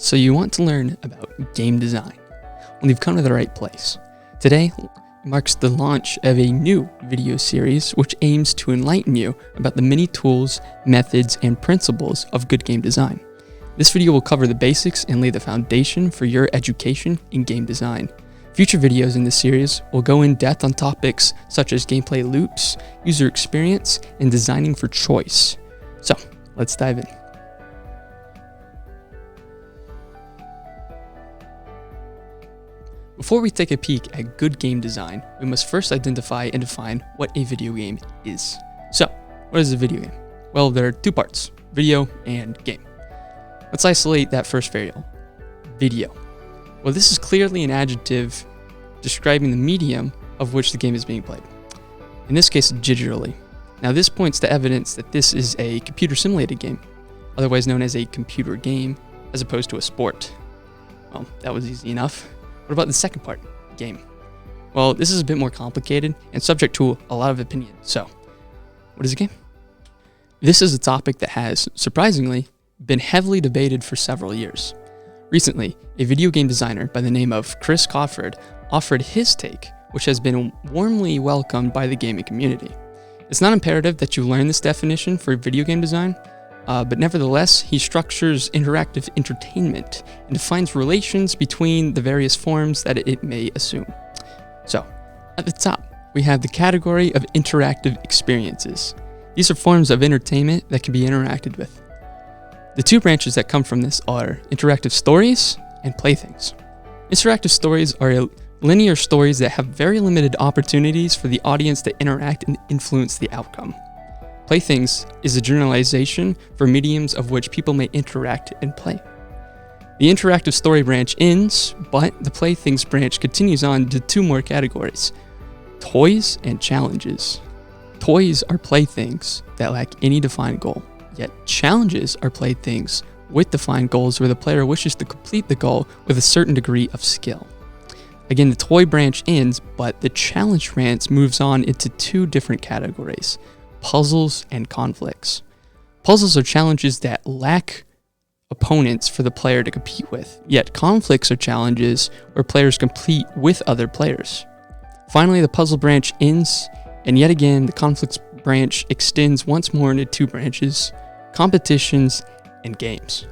So you want to learn about game design? Well, you've come to the right place. Today marks the launch of a new video series which aims to enlighten you about the many tools, methods, and principles of good game design. This video will cover the basics and lay the foundation for your education in game design. Future videos in this series will go in depth on topics such as gameplay loops, user experience, and designing for choice. So, let's dive in. Before we take a peek at good game design, we must first identify and define what a video game is. So, what is a video game? Well, there are two parts, video and game. Let's isolate that first variable, video. Well, this is clearly an adjective describing the medium of which the game is being played. In this case, digitally. Now, this points to evidence that this is a computer simulated game, otherwise known as a computer game, as opposed to a sport. Well, that was easy enough. What about the second part, game? Well, this is a bit more complicated and subject to a lot of opinion. So, what is a game? This is a topic that has, surprisingly, been heavily debated for several years. Recently, a video game designer by the name of Chris Crawford offered his take, which has been warmly welcomed by the gaming community. It's not imperative that you learn this definition for video game design, but nevertheless, he structures interactive entertainment and defines relations between the various forms that it may assume. So, at the top, we have the category of interactive experiences. These are forms of entertainment that can be interacted with. The two branches that come from this are interactive stories and playthings. Interactive stories are linear stories that have very limited opportunities for the audience to interact and influence the outcome. Playthings is a generalization for mediums of which people may interact and play. The interactive story branch ends, but the playthings branch continues on to two more categories, toys and challenges. Toys are playthings that lack any defined goal, yet challenges are playthings with defined goals where the player wishes to complete the goal with a certain degree of skill. Again, the toy branch ends, but the challenge branch moves on into two different categories, puzzles and conflicts. Puzzles are challenges that lack opponents for the player to compete with, yet conflicts are challenges where players compete with other players. Finally, the puzzle branch ends, and yet again, the conflicts branch extends once more into two branches, competitions and games.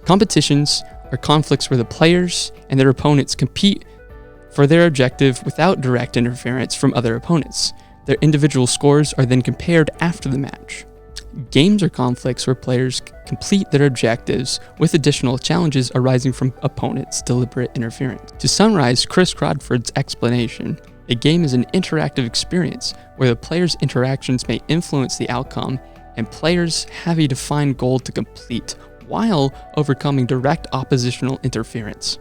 Competitions are conflicts where the players and their opponents compete for their objective without direct interference from other opponents. Their individual scores are then compared after the match. Games are conflicts where players complete their objectives with additional challenges arising from opponents' deliberate interference. To summarize Chris Crawford's explanation, a game is an interactive experience where the players' interactions may influence the outcome and players have a defined goal to complete while overcoming direct oppositional interference.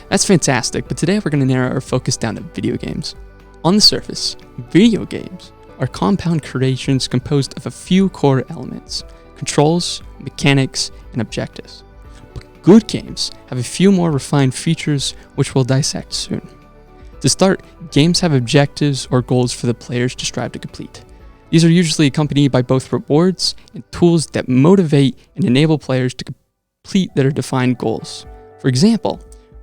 That's fantastic, but today we're going to narrow our focus down to video games. On the surface, video games are compound creations composed of a few core elements, controls, mechanics, and objectives. But good games have a few more refined features which we'll dissect soon. To start, games have objectives or goals for the players to strive to complete. These are usually accompanied by both rewards and tools that motivate and enable players to complete their defined goals. For example,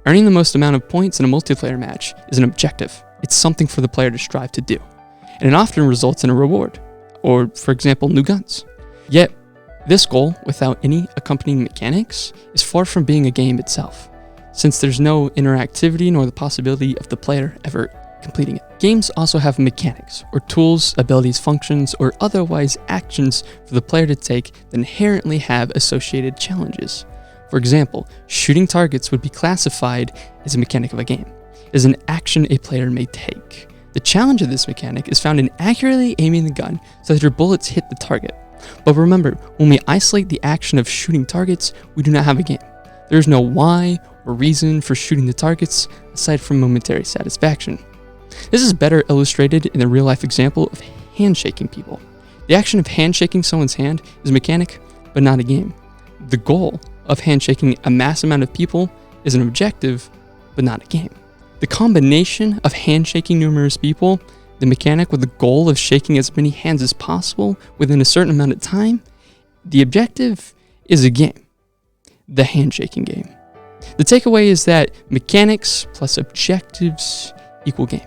earning the most amount of points in a multiplayer match is an objective. It's something for the player to strive to do, and it often results in a reward, or, for example, new guns. Yet, this goal, without any accompanying mechanics, is far from being a game itself, since there's no interactivity nor the possibility of the player ever completing it. Games also have mechanics, or tools, abilities, functions, or otherwise actions for the player to take that inherently have associated challenges. For example, shooting targets would be classified as a mechanic of a game. It is an action a player may take. The challenge of this mechanic is found in accurately aiming the gun so that your bullets hit the target. But remember, when we isolate the action of shooting targets, we do not have a game. There is no why or reason for shooting the targets aside from momentary satisfaction. This is better illustrated in the real-life example of handshaking people. The action of handshaking someone's hand is a mechanic, but not a game. The goal of handshaking a mass amount of people is an objective, but not a game. The combination of handshaking numerous people, the mechanic with the goal of shaking as many hands as possible within a certain amount of time, the objective is a game, the handshaking game. The takeaway is that mechanics plus objectives equal game.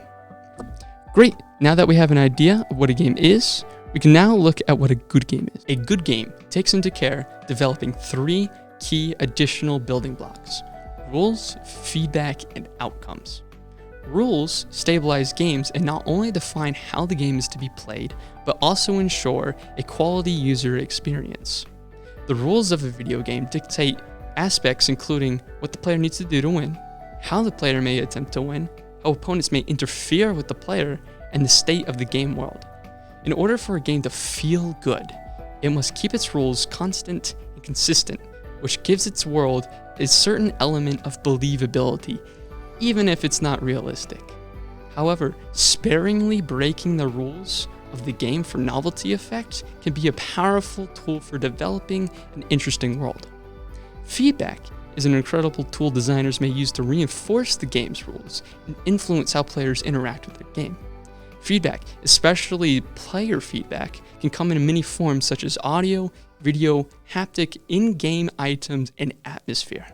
Great, now that we have an idea of what a game is, we can now look at what a good game is. A good game takes into care developing 3 key additional building blocks: rules, feedback, and outcomes. Rules stabilize games and not only define how the game is to be played, but also ensure a quality user experience. The rules of a video game dictate aspects including what the player needs to do to win, how the player may attempt to win, how opponents may interfere with the player, and the state of the game world. In order for a game to feel good, it must keep its rules constant and consistent, which gives its world a certain element of believability, even if it's not realistic. However, sparingly breaking the rules of the game for novelty effect can be a powerful tool for developing an interesting world. Feedback is an incredible tool designers may use to reinforce the game's rules and influence how players interact with the game. Feedback, especially player feedback, can come in many forms such as audio, video, haptic, in-game items, and atmosphere.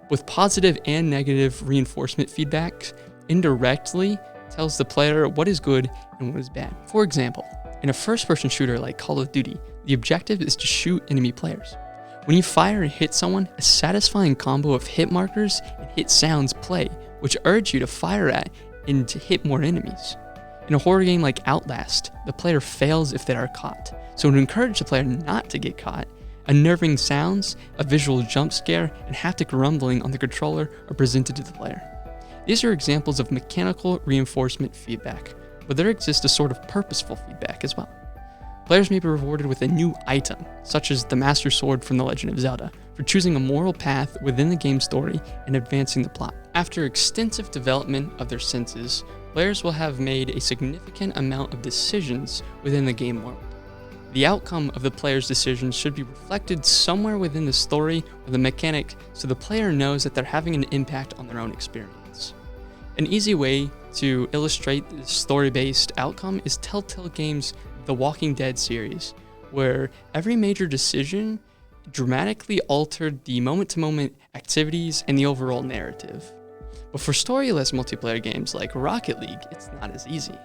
With positive and negative reinforcement feedback, indirectly tells the player what is good and what is bad. For example, in a first-person shooter like Call of Duty, the objective is to shoot enemy players. When you fire and hit someone, a satisfying combo of hit markers and hit sounds play, which urge you to fire at and to hit more enemies. In a horror game like Outlast, the player fails if they are caught, so to encourage the player not to get caught, unnerving sounds, a visual jump scare, and haptic rumbling on the controller are presented to the player. These are examples of mechanical reinforcement feedback, but there exists a sort of purposeful feedback as well. Players may be rewarded with a new item, such as the Master Sword from The Legend of Zelda, for choosing a moral path within the game's story and advancing the plot. After extensive development of their senses, players will have made a significant amount of decisions within the game world. The outcome of the player's decisions should be reflected somewhere within the story or the mechanic so the player knows that they're having an impact on their own experience. An easy way to illustrate this story-based outcome is Telltale Games' The Walking Dead series, where every major decision dramatically altered the moment-to-moment activities and the overall narrative. But for storyless multiplayer games like Rocket League, it's not as easy.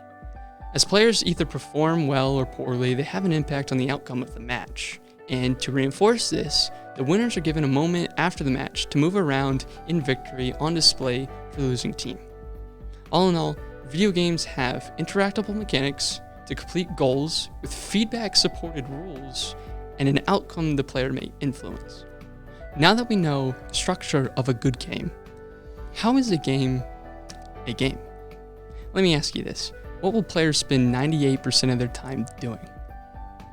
As players either perform well or poorly, they have an impact on the outcome of the match. And to reinforce this, the winners are given a moment after the match to move around in victory on display for the losing team. All in all, video games have interactable mechanics to complete goals with feedback-supported rules and an outcome the player may influence. Now that we know the structure of a good game, how is a game a game? Let me ask you this. What will players spend 98% of their time doing?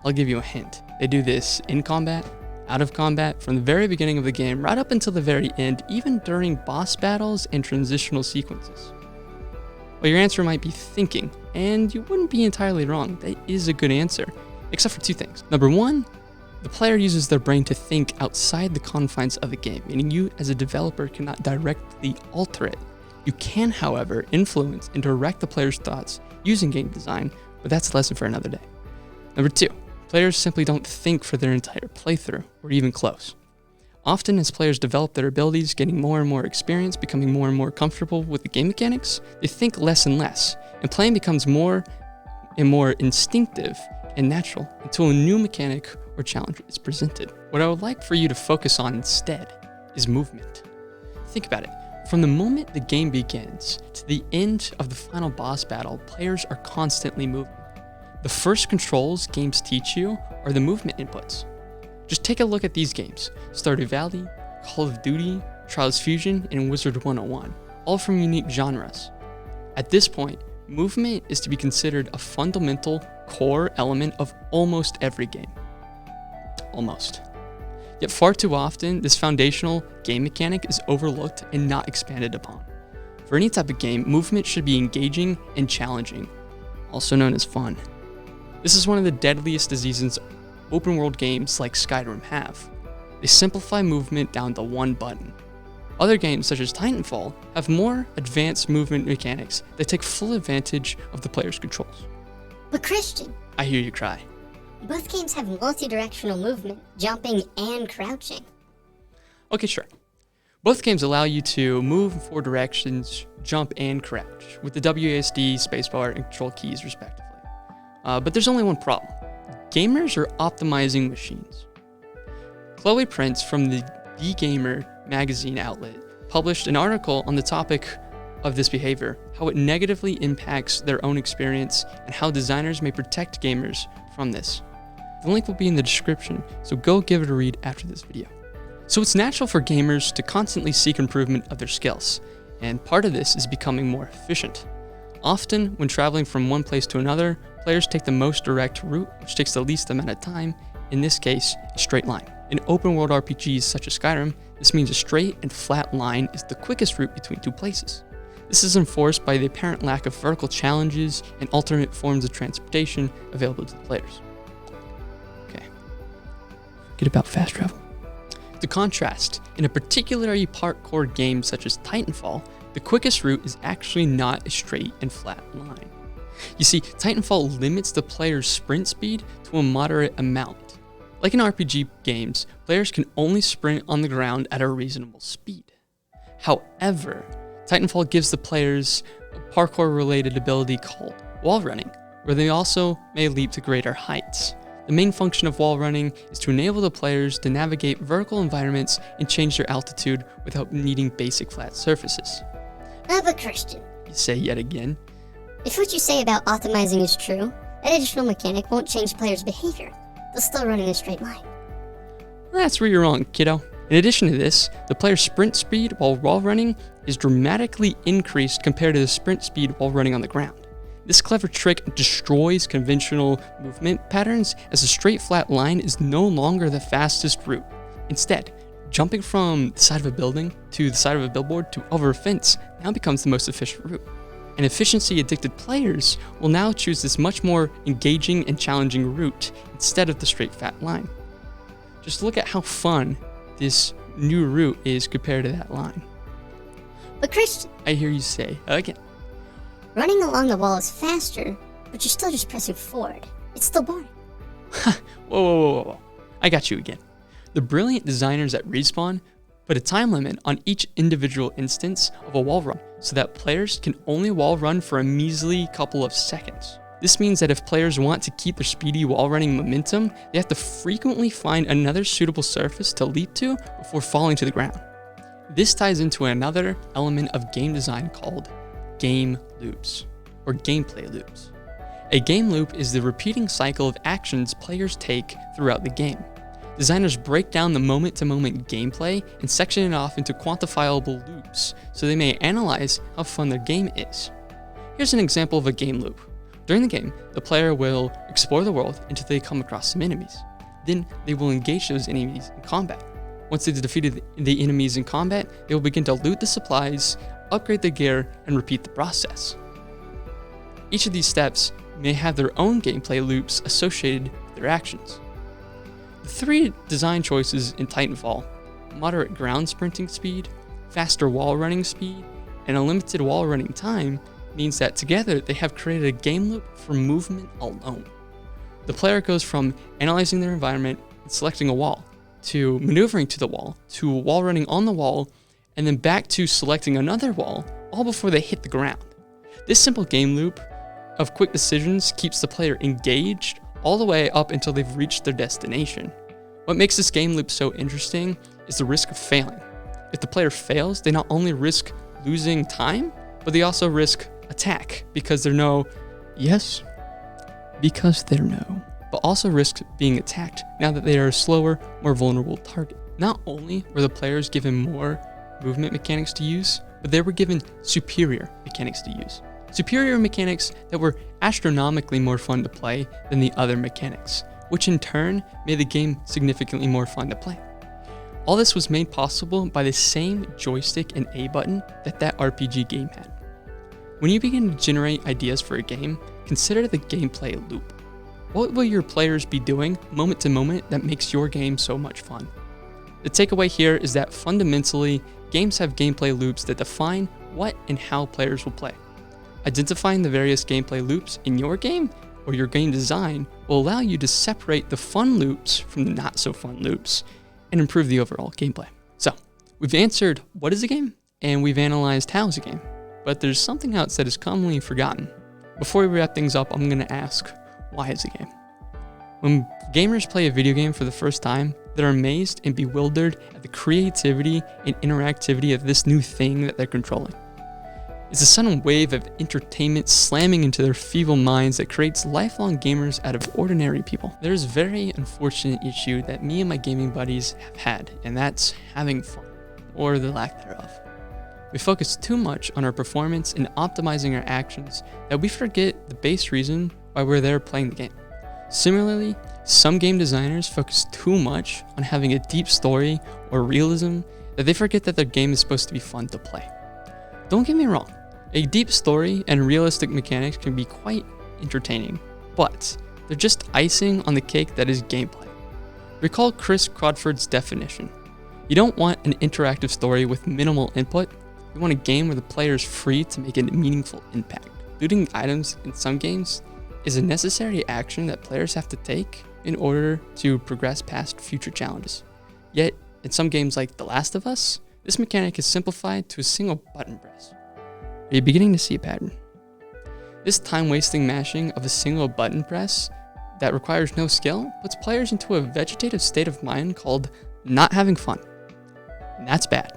I'll give you a hint. They do this in combat, out of combat, from the very beginning of the game right up until the very end, even during boss battles and transitional sequences. Well, your answer might be thinking, and you wouldn't be entirely wrong. That is a good answer, except for 2 things. Number 1, the player uses their brain to think outside the confines of the game, meaning you as a developer cannot directly alter it. You can, however, influence and direct the player's thoughts using game design, but that's a lesson for another day. Number 2, players simply don't think for their entire playthrough, or even close. Often as players develop their abilities, getting more and more experience, becoming more and more comfortable with the game mechanics, they think less and less, and playing becomes more and more instinctive and natural until a new mechanic or challenge is presented. What I would like for you to focus on instead is movement. Think about it. From the moment the game begins to the end of the final boss battle, players are constantly moving. The first controls games teach you are the movement inputs. Just take a look at these games: Stardew Valley, Call of Duty, Trials Fusion, and Wizard 101, all from unique genres. At this point, movement is to be considered a fundamental core element of almost every game. Almost. Yet far too often, this foundational game mechanic is overlooked and not expanded upon. For any type of game, movement should be engaging and challenging, also known as fun. This is one of the deadliest diseases open world games like Skyrim have. They simplify movement down to one button. Other games such as Titanfall have more advanced movement mechanics that take full advantage of the player's controls. But Christian, I hear you cry. both games have multi-directional movement, jumping, and crouching. Okay, sure. Both games allow you to move in 4 directions, jump, and crouch with the WASD, spacebar, and control keys respectively. But there's only one problem. Gamers are optimizing machines. Chloe Prince from the Gamer magazine outlet published an article on the topic of this behavior, how it negatively impacts their own experience, and how designers may protect gamers from this. The link will be in the description, so go give it a read after this video. So it's natural for gamers to constantly seek improvement of their skills, and part of this is becoming more efficient. Often, when traveling from one place to another, players take the most direct route, which takes the least amount of time, in this case, a straight line. In open world RPGs such as Skyrim, this means a straight and flat line is the quickest route between 2 places. This is enforced by the apparent lack of vertical challenges and alternate forms of transportation available to the players. Okay, forget about fast travel. To contrast, in a particularly parkour game such as Titanfall, the quickest route is actually not a straight and flat line. You see, Titanfall limits the player's sprint speed to a moderate amount. Like in RPG games, players can only sprint on the ground at a reasonable speed. However, Titanfall gives the players a parkour-related ability called wall running, where they also may leap to greater heights. The main function of wall running is to enable the players to navigate vertical environments and change their altitude without needing basic flat surfaces. But Christian, You say yet again. if what you say about optimizing is true, that additional mechanic won't change players' behavior. They'll still run in a straight line. That's where you're wrong, kiddo. In addition to this, the player's sprint speed while wall running is dramatically increased compared to the sprint speed while running on the ground. This clever trick destroys conventional movement patterns, as a straight flat line is no longer the fastest route. Instead, jumping from the side of a building to the side of a billboard to over a fence now becomes the most efficient route. And efficiency-addicted players will now choose this much more engaging and challenging route instead of the straight flat line. Just look at how fun this new route is compared to that line. But Christian, I hear you say again. running along the wall is faster, but you're still just pressing forward. It's still boring. Whoa. I got you again. The brilliant designers at Respawn put a time limit on each individual instance of a wall run so that players can only wall run for a measly couple of seconds. This means that if players want to keep their speedy wall running momentum, they have to frequently find another suitable surface to leap to before falling to the ground. This ties into another element of game design called game loops, or gameplay loops. A game loop is the repeating cycle of actions players take throughout the game. Designers break down the moment-to-moment gameplay and section it off into quantifiable loops so they may analyze how fun their game is. Here's an example of a game loop. During the game, the player will explore the world until they come across some enemies. Then they will engage those enemies in combat. Once they've defeated the enemies in combat, they will begin to loot the supplies, upgrade their gear, and repeat the process. Each of these steps may have their own gameplay loops associated with their actions. The 3 design choices in Titanfall, moderate ground sprinting speed, faster wall running speed, and a limited wall running time, means that together they have created a game loop for movement alone. The player goes from analyzing their environment and selecting a wall, to maneuvering to the wall, to wall running on the wall, and then back to selecting another wall, all before they hit the ground. This simple game loop of quick decisions keeps the player engaged all the way up until they've reached their destination. What makes this game loop so interesting is the risk of failing. If the player fails, they not only risk losing time, but they also risk attack because they're no, but also risk being attacked now that they are a slower, more vulnerable target. Not only were the players given more movement mechanics to use, but they were given superior mechanics to use. Superior mechanics that were astronomically more fun to play than the other mechanics, which in turn made the game significantly more fun to play. All this was made possible by the same joystick and A button that RPG game had. When you begin to generate ideas for a game, consider the gameplay loop. What will your players be doing moment to moment that makes your game so much fun? The takeaway here is that fundamentally, games have gameplay loops that define what and how players will play. Identifying the various gameplay loops in your game or your game design will allow you to separate the fun loops from the not so fun loops and improve the overall gameplay. So, We've answered what is a game, and we've analyzed how is a game, but there's something else that is commonly forgotten. Before we wrap things up, I'm going to ask, why is a game? When gamers play a video game for the first time, they're amazed and bewildered at the creativity and interactivity of this new thing that they're controlling. It's a sudden wave of entertainment slamming into their feeble minds that creates lifelong gamers out of ordinary people. There's a very unfortunate issue that me and my gaming buddies have had, and that's having fun, or the lack thereof. We focus too much on our performance and optimizing our actions that we forget the base reason why we're there playing the game. Similarly, some game designers focus too much on having a deep story or realism that they forget that their game is supposed to be fun to play. Don't get me wrong, a deep story and realistic mechanics can be quite entertaining, but they're just icing on the cake that is gameplay. Recall Chris Crawford's definition. You don't want an interactive story with minimal input, you want a game where the player is free to make a meaningful impact. Looting items in some games is a necessary action that players have to take in order to progress past future challenges. Yet, in some games like The Last of Us, this mechanic is simplified to a single button press. Are you beginning to see a pattern? This time-wasting mashing of a single button press that requires no skill puts players into a vegetative state of mind called not having fun. And that's bad.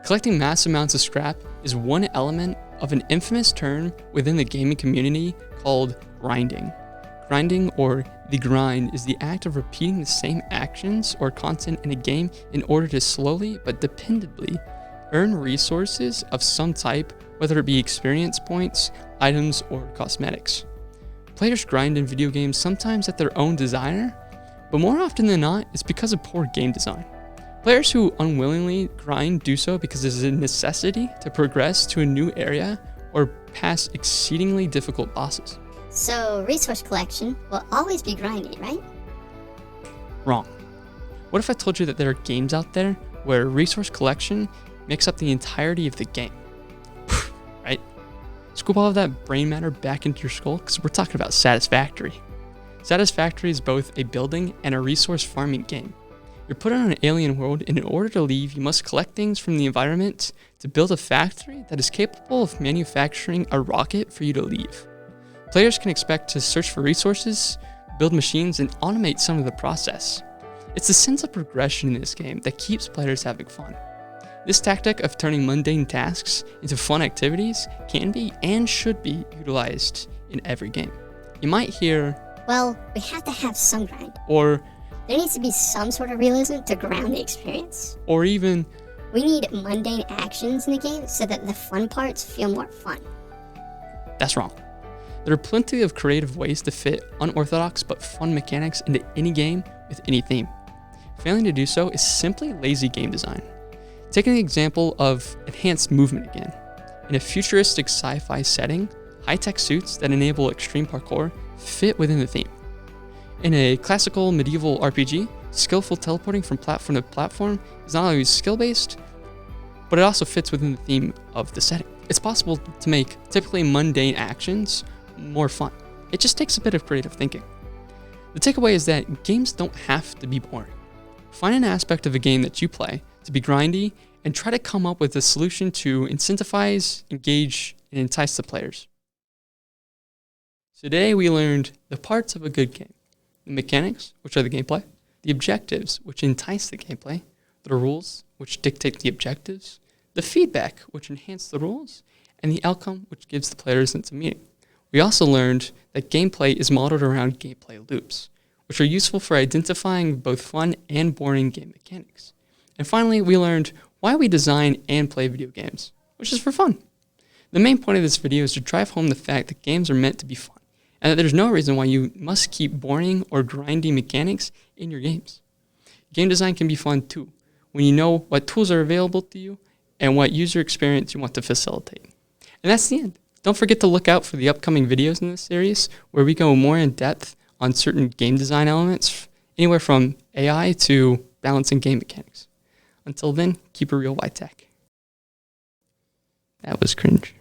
Collecting mass amounts of scrap is one element of an infamous term within the gaming community called grinding. Grinding, or the grind, is the act of repeating the same actions or content in a game in order to slowly but dependably earn resources of some type, whether it be experience points, items, or cosmetics. Players grind in video games sometimes at their own desire, but more often than not, it's because of poor game design. Players who unwillingly grind do so because there's a necessity to progress to a new area or pass exceedingly difficult bosses. So resource collection will always be grindy, right? Wrong. What if I told you that there are games out there where resource collection makes up the entirety of the game? Right? Scoop all of that brain matter back into your skull because we're talking about Satisfactory. Satisfactory is both a building and a resource farming game. You're put on an alien world, and in order to leave, you must collect things from the environment to build a factory that is capable of manufacturing a rocket for you to leave. Players can expect to search for resources, build machines, and automate some of the process. It's the sense of progression in this game that keeps players having fun. This tactic of turning mundane tasks into fun activities can be and should be utilized in every game. You might hear, well, we have to have some grind. Or, there needs to be some sort of realism to ground the experience. Or even, we need mundane actions in the game so that the fun parts feel more fun. That's wrong. There are plenty of creative ways to fit unorthodox but fun mechanics into any game with any theme. Failing to do so is simply lazy game design. Taking the example of enhanced movement again. In a futuristic sci-fi setting, high-tech suits that enable extreme parkour fit within the theme. In a classical medieval RPG, skillful teleporting from platform to platform is not only skill-based, but it also fits within the theme of the setting. It's possible to make typically mundane actions more fun. It just takes a bit of creative thinking. The takeaway is that games don't have to be boring. Find an aspect of a game that you play to be grindy and try to come up with a solution to incentivize, engage, and entice the players. Today we learned the parts of a good game. The mechanics, which are the gameplay, the objectives, which entice the gameplay, the rules, which dictate the objectives, the feedback, which enhance the rules, and the outcome, which gives the player a sense of meaning. We also learned that gameplay is modeled around gameplay loops, which are useful for identifying both fun and boring game mechanics. And finally, we learned why we design and play video games, which is for fun. The main point of this video is to drive home the fact that games are meant to be fun, and that there's no reason why you must keep boring or grindy mechanics in your games. Game design can be fun too, when you know what tools are available to you and what user experience you want to facilitate. And that's the end. Don't forget to look out for the upcoming videos in this series, where we go more in depth on certain game design elements, anywhere from AI to balancing game mechanics. Until then, keep it real, YTAC. That was cringe.